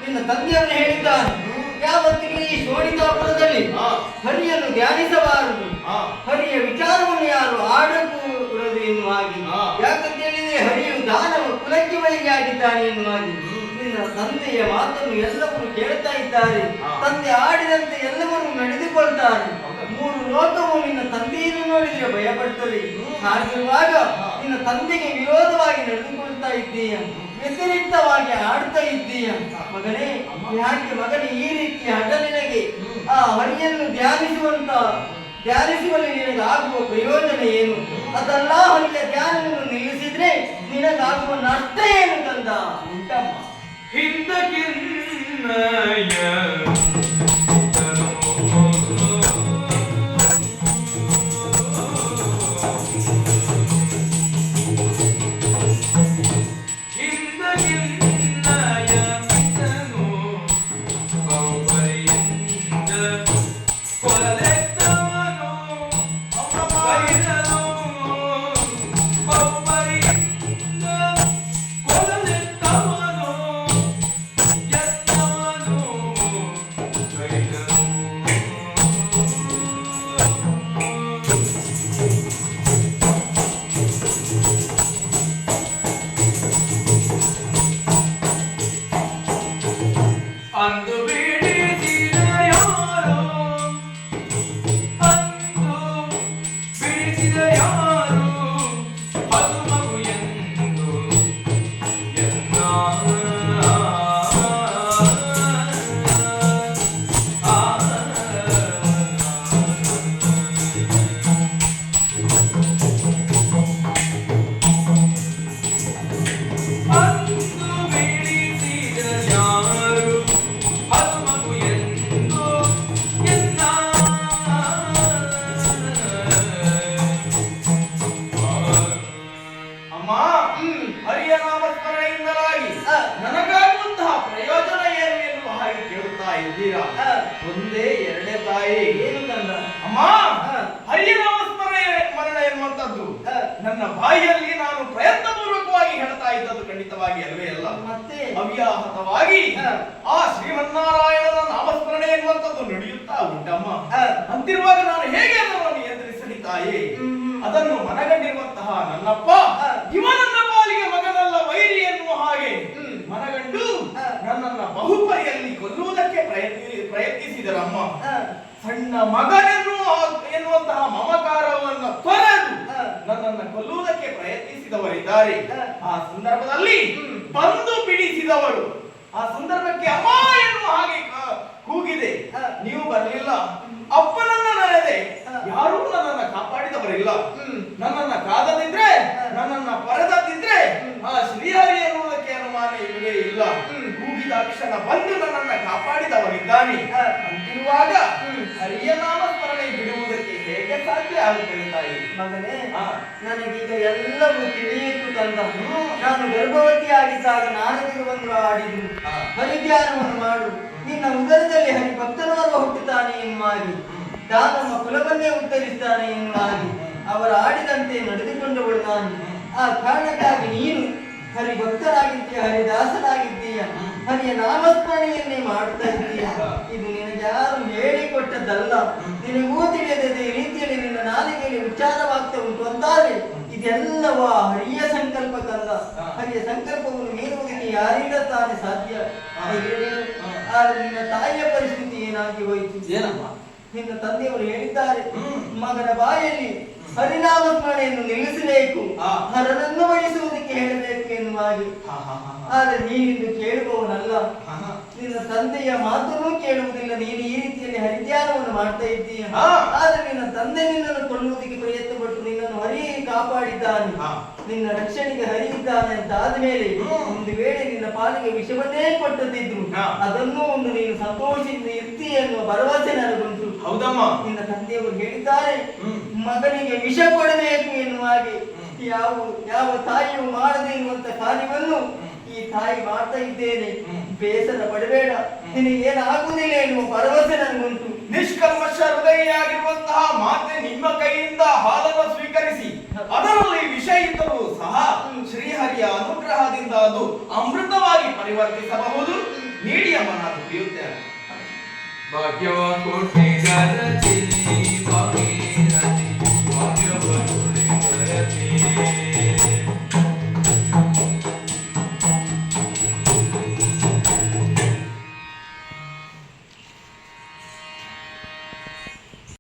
ನಿನ್ನ ತಂದೆಯನ್ನು ಹೇಳಿದ್ದಾನೆ, ಯಾವತ್ತಿಗೂ ಈ ಶೋಣಿತಾಪುರದಲ್ಲಿ ಹರಿಯನ್ನು ಧ್ಯಾನಿಸಬಾರದು, ಹರಿಯ ವಿಚಾರವನ್ನು ಯಾರು ಆಡಕೂಡದು ಎನ್ನುವ ಹಾಗೆ. ಯಾಕಂತ ಹೇಳಿದ್ರೆ ಹರಿಯು ದಾನವ ಕುಲಕ್ಕೆ ಬಲಿಯಾಗಿದ್ದಾನೆ ಎನ್ನುವ ಹಾಗೆ. ನಿನ್ನ ತಂದೆಯ ಮಾತನ್ನು ಎಲ್ಲವರು ಕೇಳ್ತಾ ಇದ್ದಾರೆ, ತಂದೆ ಆಡಿದಂತೆ ಎಲ್ಲವರು ನಡೆದುಕೊಳ್ತಾರೆ. ಮೂರು ಲೋಕವು ನಿನ್ನ ತಂದೆಯನ್ನು ನೋಡಿದ್ರೆ ಭಯಪಡ್ತದೆ. ಹಾಗಿರುವಾಗ ನಿನ್ನ ತಂದೆಗೆ ವಿರೋಧವಾಗಿ ನಡೆದುಕೊಳ್ತಾ ಇದ್ದೀಯ, ವ್ಯತಿರಿಕ್ತವಾಗಿ ಆಡ್ತಾ ಇದ್ದೀಯ. ಮಗನೇ, ಯಾಕೆ ಮಗನೇ ಈ ರೀತಿ ಹಠ ನಿನಗೆ? ಆ ಹರಿಯನ್ನು ಧ್ಯಾನಿಸುವಲ್ಲಿ ನಿನಗಾಗುವ ಪ್ರಯೋಜನ ಏನು? ಅದೆಲ್ಲ ಹರಿಯ ಧ್ಯಾನವನ್ನು ನಿಲ್ಲಿಸಿದ್ರೆ ನಿನಗಾಗುವ ನಷ್ಟ ಏನು ಕಂದ? ಉಂಟಮ್ಮ ನನಗಾಗುವಂತಹ ಪ್ರಯೋಜನ ಏನು ಎನ್ನುವ ಹಾಗೆ ಕೇಳುತ್ತಾ ಇದ್ದೀರಾ? ಒಂದೇ ಎರಡೇ ತಾಯಿ ಏನು ಕಂದ? ಅಮ್ಮ, ಹರಿಯ ನಾಮಸ್ಮರಣ ಎನ್ನುವಂತದ್ದು ನನ್ನ ಬಾಯಿಯಲ್ಲಿ ನಾನು ಪ್ರಯತ್ನ ಪೂರ್ವಕವಾಗಿ ಹೇಳ್ತಾ ಇದ್ದದ್ದು ಖಂಡಿತವಾಗಿ ಅಲ್ವೇ ಅಲ್ಲ. ಮತ್ತೆ ಅವ್ಯಾಹತವಾಗಿ ಆ ಶ್ರೀಮನ್ನಾರಾಯಣನ ನಾಮಸ್ಮರಣೆ ಎನ್ನುವಂತದ್ದು ನಡೆಯುತ್ತಾ ಉಂಟಮ್ಮ. ಅಂತಿರುವಾಗ ನಾನು ಹೇಗೆ ಅದನ್ನು ನಿಯಂತ್ರಿಸಲಿ ತಾಯಿ? ಅದನ್ನು ಮನಗಂಡಿರುವಂತಹ ನನ್ನಪ್ಪ ಇವ ನನ್ನ ಪಾಲಿಗೆ ಮಗನಲ್ಲ ವೈರಿ ಎನ್ನುವ ಹಾಗೆ ಮನಗಂಡು ನನ್ನನ್ನ ಬಹುಪರಿಯಲ್ಲಿ ಕೊಲ್ಲುವುದಕ್ಕೆ ಪ್ರಯತ್ನಿಸಿದರಮ್ಮ. ಸಣ್ಣ ಎನ್ನುವಂತಹ ಮಮಕಾರವನ್ನು ತೊರೆದು ನನ್ನನ್ನು ಕೊಲ್ಲುವುದಕ್ಕೆ ಪ್ರಯತ್ನಿಸಿದವರಿದ್ದಾರೆ. ಆ ಸಂದರ್ಭದಲ್ಲಿ ಬಂದು ಬಿಡಿಸಿದವರು ಆ ಸಂದರ್ಭಕ್ಕೆ ಅಮ್ಮ ಎನ್ನುವ ಹಾಗೆ ಕೂಗಿದೆ. ನೀವು ಬರಲಿಲ್ಲ, ಅಪ್ಪನನ್ನ ನಡೆದೆ, ಯಾರೂ ನನ್ನನ್ನ ಕಾಪಾಡಿದವರಿಲ್ಲ. ನನ್ನನ್ನ ಕಾದದಿದ್ರೆ, ನನ್ನನ್ನ ಪರದದಿದ್ರೆ ಆ ಶ್ರೀಹರಿ ಎನ್ನುವುದಕ್ಕೆ ಅನುಮಾನ ಇಲ್ಲವೇ ಇಲ್ಲ. ಕೂಗಿದ ಕ್ಷಣ ಬಂದು ನನ್ನನ್ನ ಕಾಪಾಡಿದವರಿದ್ದಾನೆ. ಅಂತಿರುವಾಗ ಹರಿಯ ನಾಮಸ್ಮರಣೆ ಬಿಡುವುದಕ್ಕೆ ಹೇಗೆ ಸಾಧ್ಯ ಆಗುತ್ತದೆ ತಾಯಿ? ಮಗನೇ, ನನಗೀಗ ಎಲ್ಲವೂ ತಿಳಿಯಿತು ಕಂದ. ನಾನು ಗರ್ಭವತಿಯಾಗಿದ್ದಾಗ ನಾರದಿರು ಬಂದು ಆಡಿದು, ಹರಿಧ್ಯಾನವನ್ನು ಮಾಡು, ನಿನ್ನ ಉದರದಲ್ಲಿ ಹರಿ ಭಕ್ತನೋರ್ವ ಹುಟ್ಟುತ್ತಾನೆ ಎನ್ನುವಾಗಿ, ದಾನಮ್ಮ ಕುಲವನ್ನೇ ಉತ್ತರಿಸ್ತಾನೆ ಎನ್ನುವಾಗಿ ಅವರ ಆಡಿದಂತೆ ನಡೆದುಕೊಂಡವಳು ನಾನು. ಆ ಕಾರಣಕ್ಕಾಗಿ ನೀನು ಹರಿ ಭಕ್ತರಾಗಿದ್ದೀಯ, ಹರಿದಾಸನಾಗಿದ್ದೀಯ, ಹರಿಯ ನಾಮಸ್ಮರಣೆಯನ್ನೇ ಮಾಡ್ತಾ ಇದ್ದೀಯ. ಇದು ನಿನಗೆ ಯಾರು ಹೇಳಿಕೊಟ್ಟದ್ದಲ್ಲ, ನಿನಗೂ ತಿಳಿಯದೆ ರೀತಿಯಲ್ಲಿ ನಿನ್ನ ನಾಲಿಗೆಯಲ್ಲಿ ವಿಚಾರವಾಗ್ತಾ ಉಂಟು ಅಂತಾದ್ರೆ ಇದೆಲ್ಲವ ಹರಿಯ ಸಂಕಲ್ಪ ಕಂದ. ಹರಿಯ ಸಂಕಲ್ಪವನ್ನು ಮೀರುವುದಕ್ಕೆ ಯಾರಿಂದ ತಾನೇ ಸಾಧ್ಯ? ಆದ್ರೆ ನಿನ್ನ ತಾಯಿಯ ಪರಿಸ್ಥಿತಿ ಏನಾಗಿ ಹೋಯಿತು? ಏನಮ್ಮ? ನಿನ್ನ ತಂದೆಯವರು ಹೇಳಿದ್ದಾರೆ, ಮಗನ ಬಾಯಲ್ಲಿ ಹರಿನಾಮಸ್ಮರಣೆಯನ್ನು ನಿಲ್ಲಿಸಬೇಕು, ಹರನನ್ನು ವಹಿಸುವುದಕ್ಕೆ ಹೇಳಬೇಕು ಎನ್ನುವಾಗಿ. ಆದ್ರೆ ನೀನಿಂದು ಕೇಳುವವನಲ್ಲ, ನಿನ್ನ ತಂದೆಯ ಮಾತನ್ನೂ ಕೇಳುವುದಿಲ್ಲ. ನೀನು ಈ ರೀತಿಯಲ್ಲಿ ಹರಿಧ್ಯಾನವನ್ನು ಮಾಡ್ತಾ ಇದ್ದೀಯ. ಆದ್ರೆ ನಿನ್ನ ತಂದೆ ನಿನ್ನನ್ನು ಕೊಲ್ಲುವುದಕ್ಕೆ ಪ್ರಯತ್ನ ಪಟ್ಟು ನಿನ್ನನ್ನು ಹರಿ ಕಾಪಾಡಿದ್ದಾನೆ, ನಿನ್ನ ರಕ್ಷಣೆಗೆ ಹರಿಯಿದ್ದಾನೆ ಅಂತ ಆದ್ಮೇಲೆ ಒಂದು ವೇಳೆ ನಿನ್ನ ಪಾಲಿಗೆ ವಿಷವನ್ನೇ ಕೊಟ್ಟದಿದ್ರು ಅದನ್ನು ಒಂದು ನೀನು ಸಂತೋಷದಿಂದ ಇರ್ತಿ ಎನ್ನುವ ಭರವಸೆ ನನಗುಂಟು. ಹೌದಮ್ಮ, ನಿನ್ನ ತಂದೆಯವರು ಹೇಳಿದ್ದಾರೆ ಮಗನಿಗೆ ವಿಷ ಕೊಡಬೇಕು ಎನ್ನುವ ಹಾಗೆ. ಯಾವ ತಾಯಿಯು ಮಾಡದೆ ಇರುವಂತ ಕಾರ್ಯವನ್ನು ಈ ತಾಯಿ ಮಾಡ್ತಾ ಇದ್ದೇನೆ, ಬೇಸರ ಪಡಬೇಡ, ನಿನಗೇನಾಗುವುದಿಲ್ಲ ಎನ್ನುವ ಭರವಸೆ ನನಗುಂಟು. ನಿಷ್ಕಲ್ಮಶ ಹೃದಯಿಯಾಗಿರುವಂತಹ ಮಾತೆ ನಿಮ್ಮ ಕೈಯಿಂದ ಹಾಲನ್ನು ಸ್ವೀಕರಿಸಿ ಅದರಲ್ಲಿ ವಿಷ ಇದ್ದರೂ ಸಹ ಶ್ರೀಹರಿಯ ಅನುಗ್ರಹದಿಂದ ಅದು ಅಮೃತವಾಗಿ ಪರಿವರ್ತಿಸಬಹುದು. ನೀಡಿ ಅಮ್ಮ, ನಾನು ಕುಡಿಯುತ್ತೇನೆ. ಭಾಗ್ಯವ ಕೊಟ್ಟಿಗರತಿ